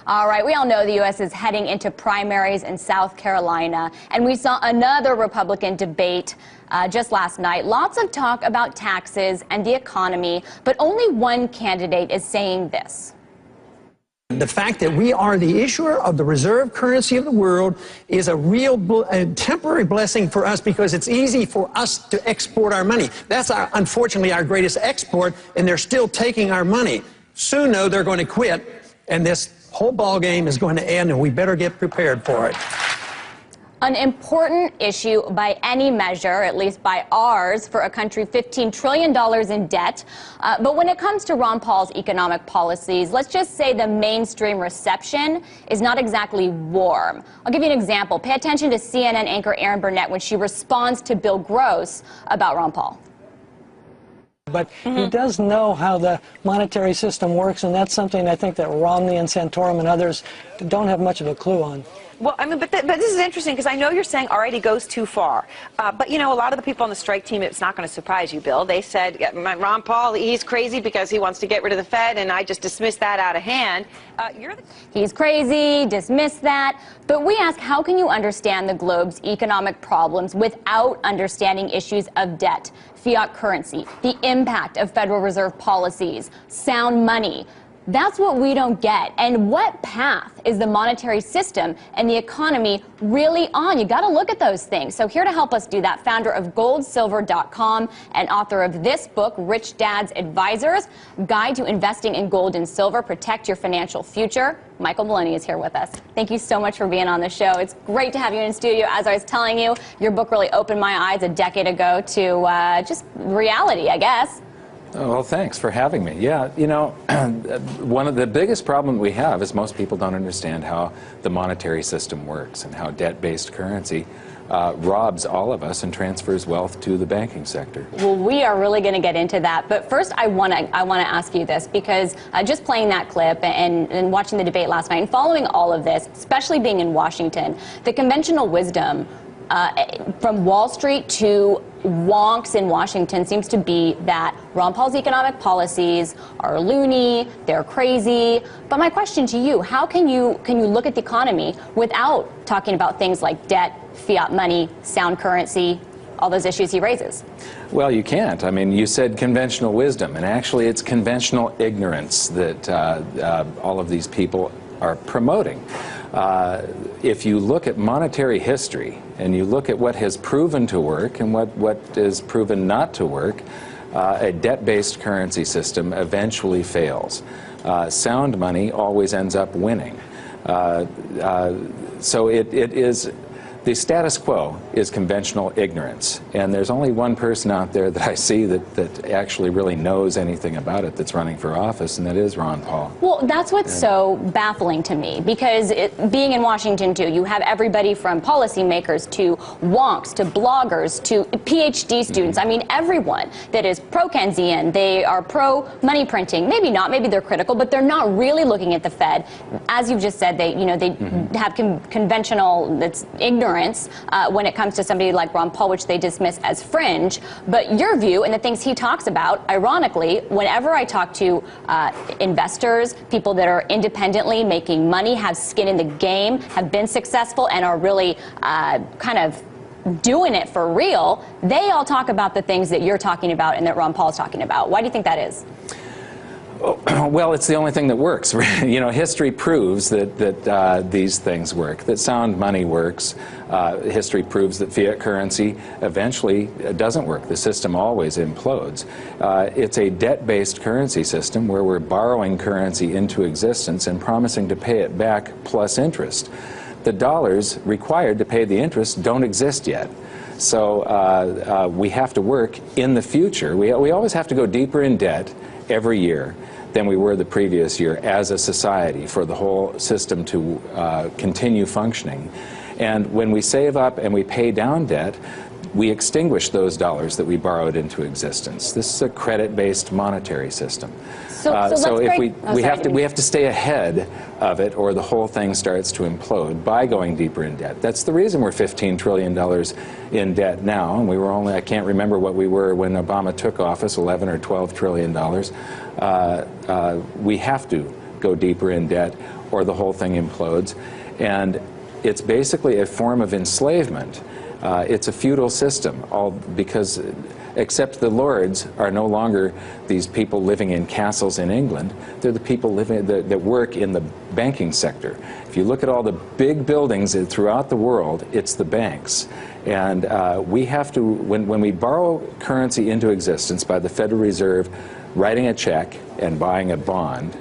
All right, we all know the U.S. is heading into primaries in South Carolina, and we saw another Republican debate just last night. Lots of talk about taxes and the economy, but only one candidate is saying this. The fact that we are the issuer of the reserve currency of the world is a real temporary blessing for us because it's easy for us to export our money. That's unfortunately our greatest export, and they're still taking our money. Soon, though, they're going to quit, and this whole ball game is going to end, and we better get prepared for it. An important issue by any measure, at least by ours, for a country $15 trillion in debt. But when it comes to Ron Paul's economic policies, let's just say the mainstream reception is not exactly warm. I'll give you an example. Pay attention to CNN anchor Erin Burnett when she responds to Bill Gross about Ron Paul. But he does know how the monetary system works, and that's something I think that Romney and Santorum and others don't have much of a clue on. Well, I mean, but this is interesting because I know you're saying, all right, he goes too far. But, you know, a lot of the people on the strike team, it's not going to surprise you, Bill. They said, yeah, Ron Paul, he's crazy because he wants to get rid of the Fed, and I just dismissed that out of hand. He's crazy, dismiss that. But we ask, how can you understand the globe's economic problems without understanding issues of debt, fiat currency, the impact of Federal Reserve policies, sound money? That's what we don't get. And what path is the monetary system and the economy really on? You got to look at those things. So here to help us do that, founder of goldsilver.com and author of this book, Rich Dad's Advisors, Guide to Investing in Gold and Silver, Protect Your Financial Future, Michael Maloney is here with us. Thank you so much for being on the show. It's great to have you in studio. As I was telling you, your book really opened my eyes a decade ago to just reality, I guess. Oh, well, thanks for having me. Yeah, you know, one of the biggest problems we have is most people don't understand how the monetary system works and how debt-based currency robs all of us and transfers wealth to the banking sector. Well, we are really going to get into that. But first, I want to ask you this, because just playing that clip and watching the debate last night and following all of this, especially being in Washington, the conventional wisdom from Wall Street to wonks in Washington seems to be that Ron Paul's economic policies are loony, they're crazy. But my question to you, how can you look at the economy without talking about things like debt, fiat money, sound currency, all those issues he raises? Well, you can't. I mean, you said conventional wisdom, and actually it's conventional ignorance that all of these people are promoting. If you look at monetary history and you look at what has proven to work and what is proven not to work, a debt-based currency system eventually fails. Sound money always ends up winning. So it is, the status quo is conventional ignorance, and there's only one person out there that I see that actually really knows anything about it that's running for office, and that is Ron Paul. Well, that's what's so baffling to me, because being in Washington too, you have everybody from policymakers to wonks to bloggers to PhD students. I mean, everyone that is pro-Keynesian, they are pro-money printing. Maybe not, maybe they're critical, but they're not really looking at the Fed. As you've just said, they have conventional, that's ignorance when it comes to somebody like Ron Paul, which they dismiss as fringe. But your view and the things he talks about, ironically, whenever I talk to investors, people that are independently making money, have skin in the game, have been successful, and are really kind of doing it for real, they all talk about the things that you're talking about and that Ron Paul's talking about. Why do you think that is? Well, it's the only thing that works. You know, history proves that these things work, that sound money works. History proves that fiat currency eventually doesn't work. The system always implodes. It's a debt-based currency system where we're borrowing currency into existence and promising to pay it back plus interest. The dollars required to pay the interest don't exist yet. So we have to work in the future. We always have to go deeper in debt every year than we were the previous year as a society for the whole system to continue functioning. And when we save up and we pay down debt, we extinguish those dollars that we borrowed into existence. This is a credit-based monetary system. So if we have to stay ahead of it, or the whole thing starts to implode by going deeper in debt. That's the reason we're $15 trillion in debt now, and we were only, I can't remember what we were when Obama took office, 11 or 12 trillion dollars. We have to go deeper in debt, or the whole thing implodes. And it's basically a form of enslavement. It's a feudal system, all because except the lords are no longer these people living in castles in England. They're the people living that work in the banking sector. If you look at all the big buildings throughout the world, it's the banks. And we have to, when we borrow currency into existence by the Federal Reserve, writing a check and buying a bond,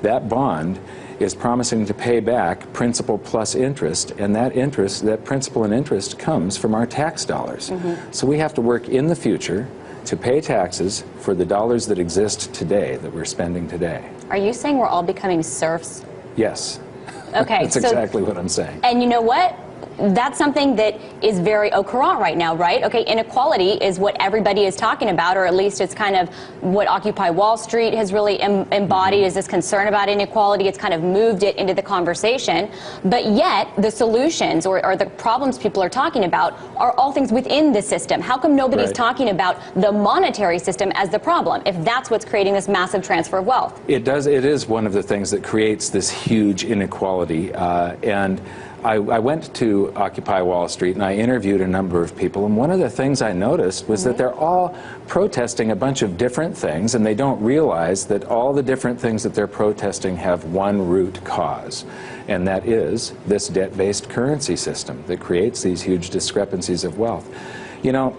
that bond is promising to pay back principal plus interest, and that interest, that principal and interest, comes from our tax dollars. So we have to work in the future to pay taxes for the dollars that exist today, that we're spending today. Are you saying we're all becoming serfs? Yes. Okay. That's exactly what I'm saying. And you know what? That's something that is very au courant right now, right? Okay, inequality is what everybody is talking about, or at least it's kind of what Occupy Wall Street has really embodied, is this concern about inequality. It's kind of moved it into the conversation. But yet, the solutions or the problems people are talking about are all things within the system. How come nobody's talking about the monetary system as the problem, if that's what's creating this massive transfer of wealth? It does. It is one of the things that creates this huge inequality. And I went to Occupy Wall Street and I interviewed a number of people, and one of the things I noticed was that they're all protesting a bunch of different things, and they don't realize that all the different things that they're protesting have one root cause, and that is this debt-based currency system that creates these huge discrepancies of wealth. You know,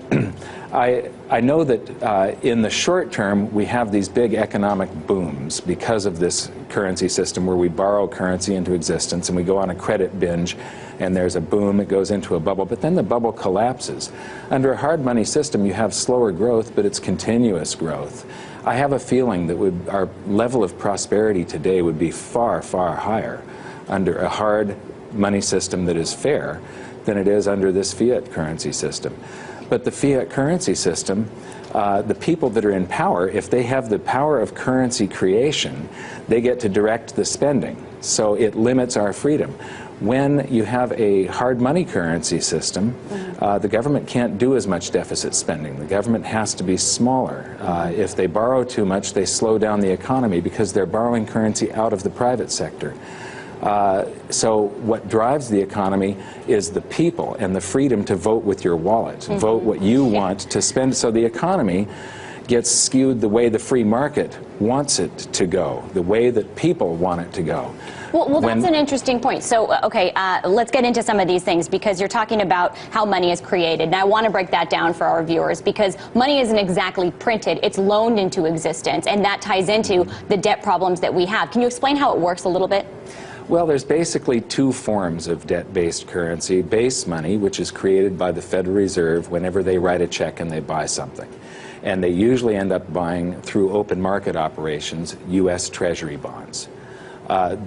I know that in the short term we have these big economic booms because of this currency system where we borrow currency into existence and we go on a credit binge and there's a boom, it goes into a bubble, but then the bubble collapses. Under a hard money system you have slower growth, but it's continuous growth. I have a feeling that our level of prosperity today would be far, far higher under a hard money system that is fair than it is under this fiat currency system. But the fiat currency system, the people that are in power, if they have the power of currency creation, they get to direct the spending. So it limits our freedom. When you have a hard money currency system, the government can't do as much deficit spending. The government has to be smaller. If they borrow too much, they slow down the economy because they're borrowing currency out of the private sector. So what drives the economy is the people and the freedom to vote with your wallet, vote what you want to spend. So the economy gets skewed the way the free market wants it to go, the way that people want it to go. Well, that's an interesting point. So, okay, let's get into some of these things, because you're talking about how money is created. And I want to break that down for our viewers, because money isn't exactly printed. It's loaned into existence, and that ties into the debt problems that we have. Can you explain how it works a little bit? Well, there's basically two forms of debt-based currency. Base money, which is created by the Federal Reserve whenever they write a check and they buy something. And they usually end up buying, through open market operations, U.S. Treasury bonds.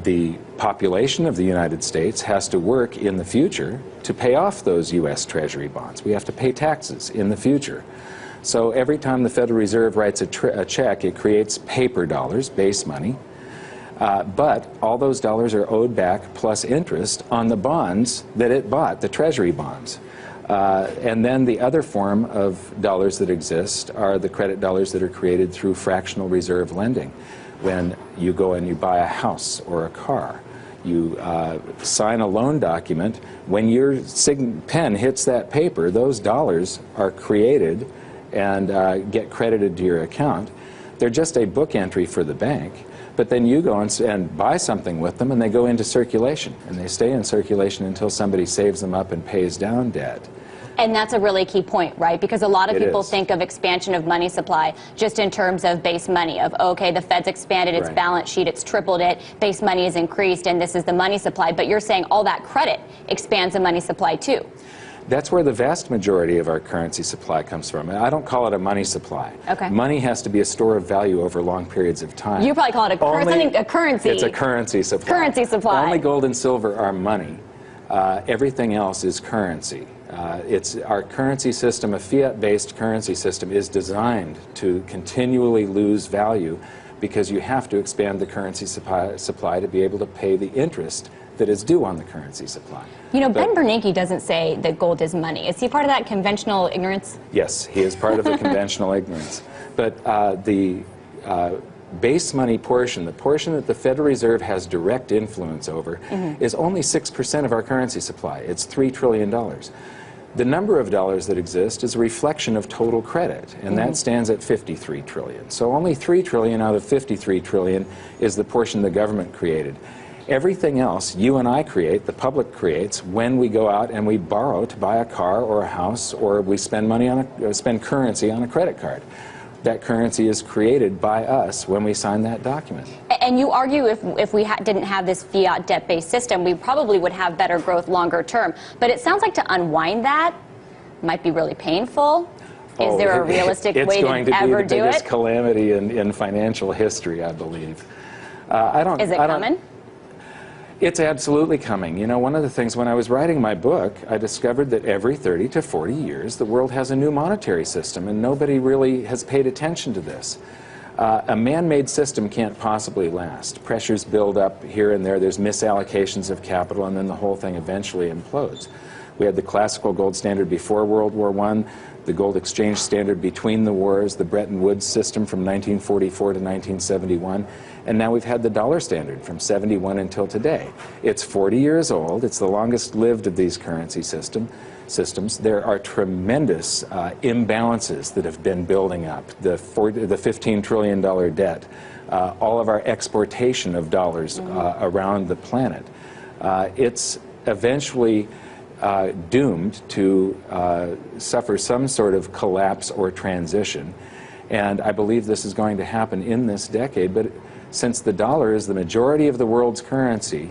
The population of the United States has to work in the future to pay off those U.S. Treasury bonds. We have to pay taxes in the future. So every time the Federal Reserve writes a check, it creates paper dollars, base money. But all those dollars are owed back plus interest on the bonds that it bought, the Treasury bonds. And then the other form of dollars that exist are the credit dollars that are created through fractional reserve lending. When you go and you buy a house or a car, you sign a loan document. When your pen hits that paper, those dollars are created and get credited to your account. They're just a book entry for the bank. But then you go and buy something with them, and they go into circulation, and they stay in circulation until somebody saves them up and pays down debt. And that's a really key point, right? Because a lot of people think of expansion of money supply just in terms of base money, of, okay, the Fed's expanded its balance sheet, it's tripled it, base money is increased, and this is the money supply. But you're saying all that credit expands the money supply too. That's where the vast majority of our currency supply comes from. I don't call it a money supply. Okay. Money has to be a store of value over long periods of time. You probably call it a currency. It's a currency supply. Currency supply. Only gold and silver are money. Everything else is currency. It's our currency system, a fiat-based currency system, is designed to continually lose value because you have to expand the currency supply to be able to pay the interest that is due on the currency supply. You know, Ben Bernanke doesn't say that gold is money. Is he part of that conventional ignorance? Yes, he is part of the conventional ignorance. But the base money portion, the portion that the Federal Reserve has direct influence over, is only 6% of our currency supply. It's $3 trillion. The number of dollars that exist is a reflection of total credit, and that stands at 53 trillion. So only 3 trillion out of 53 trillion is the portion the government created. Everything else you and I create, the public creates, when we go out and we borrow to buy a car or a house, or we spend money on spend currency on a credit card. That currency is created by us when we sign that document. And you argue if we didn't have this fiat debt-based system, we probably would have better growth longer term. But it sounds like to unwind that might be really painful. Is there a realistic way to ever do it? It's going to be the biggest calamity in financial history, I believe. Is it coming? It's absolutely coming. You know, one of the things, when I was writing my book, I discovered that every 30 to 40 years, the world has a new monetary system, and nobody really has paid attention to this. A man-made system can't possibly last. Pressures build up here and there, there's misallocations of capital, and then the whole thing eventually implodes. We had the classical gold standard before World War I, the gold exchange standard between the wars, the Bretton Woods system from 1944 to 1971, and now we've had the dollar standard from 71 until today. It's 40 years old. It's the longest lived of these currency systems. There are tremendous imbalances that have been building up. The $15 trillion debt, all of our exportation of dollars around the planet. It's eventually doomed to suffer some sort of collapse or transition. And I believe this is going to happen in this decade. But since the dollar is the majority of the world's currency,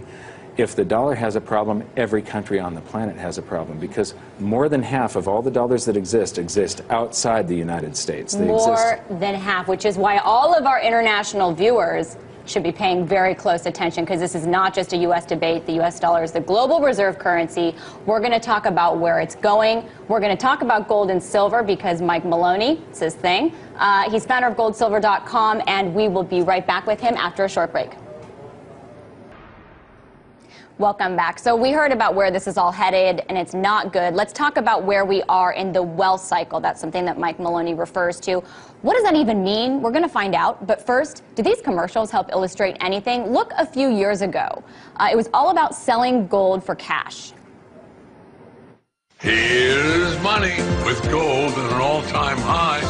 if the dollar has a problem, every country on the planet has a problem, because more than half of all the dollars that exist outside the United States. More than half, which is why all of our international viewers should be paying very close attention, because this is not just a U.S. debate. The U.S. dollar is the global reserve currency. We're going to talk about where it's going. We're going to talk about gold and silver, because Mike Maloney, it's his thing. He's founder of goldsilver.com, and we will be right back with him after a short break. Welcome back. So we heard about where this is all headed, and it's not good. Let's talk about where we are in the wealth cycle. That's something that Mike Maloney refers to. What does that even mean? We're going to find out. But first, do these commercials help illustrate anything? Look a few years ago. It was all about selling gold for cash. Here's money with gold at an all-time high.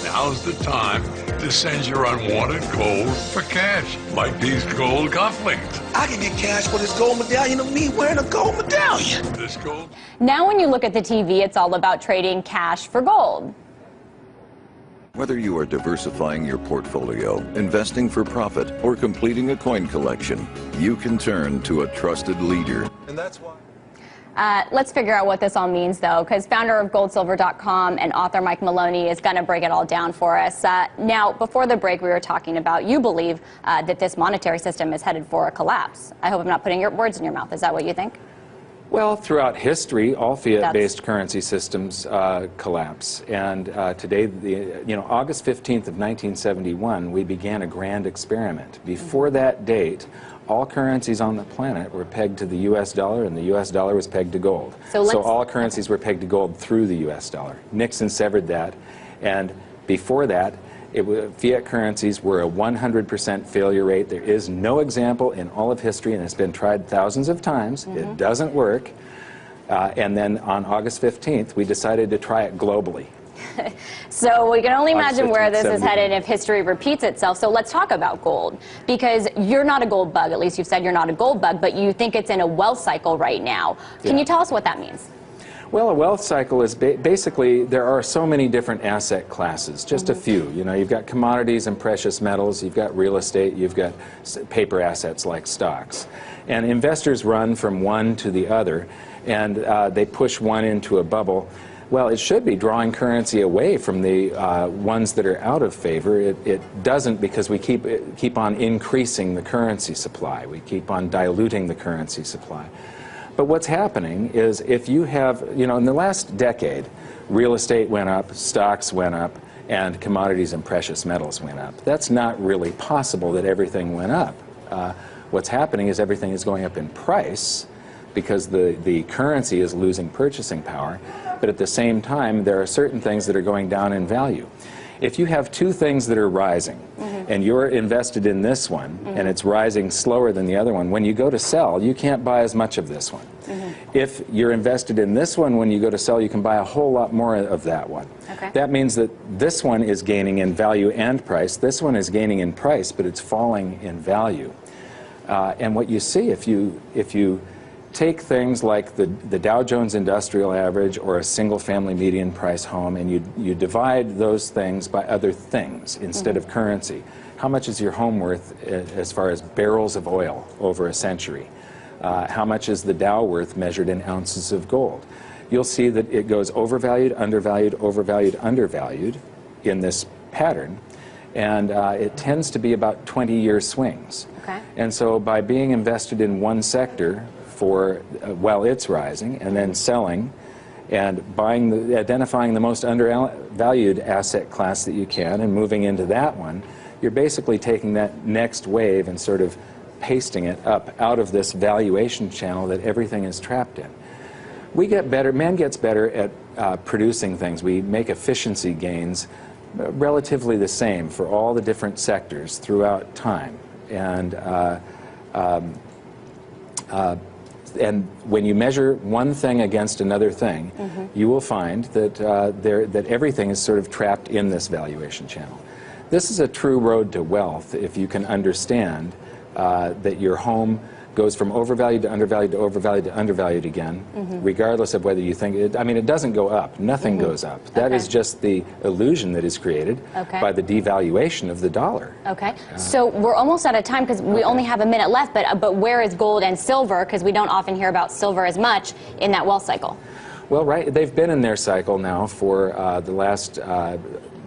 Now's the time to send your unwanted gold for cash, like these gold cufflinks. I can get cash for this gold medallion of me wearing a gold medallion. This gold. Now when you look at the TV, it's all about trading cash for gold. Whether you are diversifying your portfolio, investing for profit, or completing a coin collection, you can turn to a trusted leader. And that's why. Let's figure out what this all means, though, because founder of goldsilver.com and author Mike Maloney is going to break it all down for us. Now, before the break, we were talking about you believe that this monetary system is headed for a collapse. I hope I'm not putting your words in your mouth. Is that what you think? Well, throughout history, all fiat-based currency systems collapse. And today, August 15th of 1971, we began a grand experiment. Before that date, all currencies on the planet were pegged to the U.S. dollar, and the U.S. dollar was pegged to gold. So all currencies were pegged to gold through the U.S. dollar. Nixon severed that, and before that, fiat currencies were a 100% failure rate. There is no example in all of history, and it's been tried thousands of times. It doesn't work. And then on August 15th, we decided to try it globally. So we can only imagine where this is headed if history repeats itself. So let's talk about gold, because you're not a gold bug. At least you've said you're not a gold bug, but you think it's in a wealth cycle right now. Can you tell us what that means? Well, a wealth cycle is basically, there are so many different asset classes, just a few. You know, you've got commodities and precious metals, you've got real estate, you've got paper assets like stocks. And investors run from one to the other, and they push one into a bubble. Well, it should be drawing currency away from the ones that are out of favor. It doesn't, because we keep on increasing the currency supply. We keep on diluting the currency supply. But what's happening is, if you have, in the last decade, real estate went up, stocks went up, and commodities and precious metals went up. That's not really possible that everything went up. What's happening is everything is going up in price, because the currency is losing purchasing power, but at the same time, there are certain things that are going down in value. If you have two things that are rising, and you're invested in this one, and it's rising slower than the other one, when you go to sell, you can't buy as much of this one. If you're invested in this one, when you go to sell, you can buy a whole lot more of that one. Okay. That means that this one is gaining in value and price. This one is gaining in price, but it's falling in value. And what you see if you take things like the Dow Jones Industrial Average or a single-family median price home, and you divide those things by other things instead of currency. How much is your home worth as far as barrels of oil over a century? How much is the Dow worth measured in ounces of gold? You'll see that it goes overvalued, undervalued, overvalued, undervalued in this pattern, and it tends to be about 20-year swings. Okay. And so by being invested in one sector for while it's rising, and then selling and identifying the most undervalued asset class that you can and moving into that one, you're basically taking that next wave and sort of pasting it up out of this valuation channel that everything is trapped in. We get better, man gets better at producing things. We make efficiency gains relatively the same for all the different sectors throughout time. And when you measure one thing against another thing, you will find that, that everything is sort of trapped in this valuation channel. This is a true road to wealth if you can understand that your home goes from overvalued to undervalued to overvalued to undervalued again, regardless of whether you think it, I mean, it doesn't go up. Nothing goes up. That is just the illusion that is created by the devaluation of the dollar. Okay. So we're almost out of time because we only have a minute left, but where is gold and silver? Because we don't often hear about silver as much in that wealth cycle. Well, right, they've been in their cycle now for the last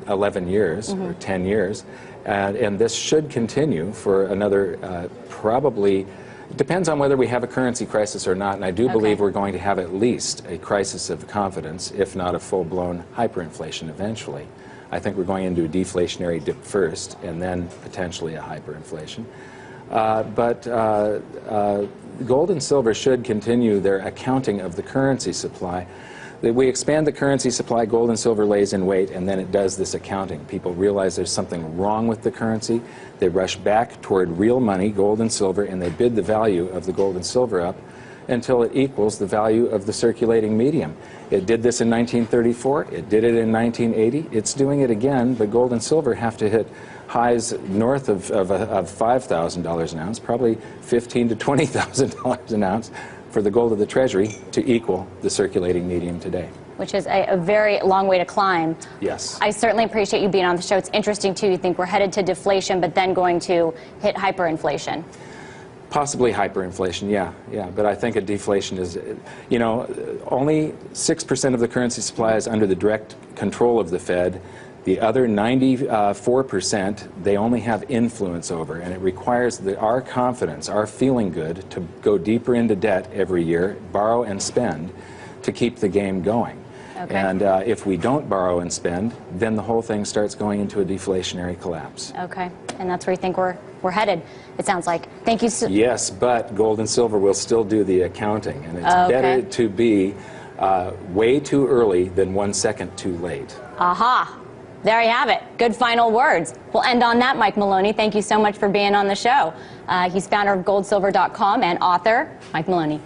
11 years or 10 years, and this should continue for another probably. It depends on whether we have a currency crisis or not, and I do believe we're going to have at least a crisis of confidence, if not a full-blown hyperinflation eventually. I think we're going into a deflationary dip first, and then potentially a hyperinflation. Gold and silver should continue their accounting of the currency supply. We expand the currency supply, gold and silver lays in wait, and then it does this accounting. People realize there's something wrong with the currency. They rush back toward real money, gold and silver, and they bid the value of the gold and silver up until it equals the value of the circulating medium. It did this in 1934. It did it in 1980. It's doing it again, but gold and silver have to hit highs north of $5,000 an ounce, probably $15,000 to $20,000 an ounce, for the gold of the Treasury to equal the circulating medium today. Which is a very long way to climb. Yes. I certainly appreciate you being on the show. It's interesting, too. You think we're headed to deflation, but then going to hit hyperinflation. Possibly hyperinflation, yeah. But I think a deflation is, you know, only 6% of the currency supply is under the direct control of the Fed. The other 94%, they only have influence over, and it requires our confidence, our feeling good, to go deeper into debt every year, borrow and spend, to keep the game going. Okay. And if we don't borrow and spend, then the whole thing starts going into a deflationary collapse. Okay, and that's where you think we're headed, it sounds like. Thank you so. Yes, but gold and silver will still do the accounting, and it's better to be way too early than 1 second too late. Aha. There you have it. Good final words. We'll end on that, Mike Maloney. Thank you so much for being on the show. He's founder of goldsilver.com and author, Mike Maloney.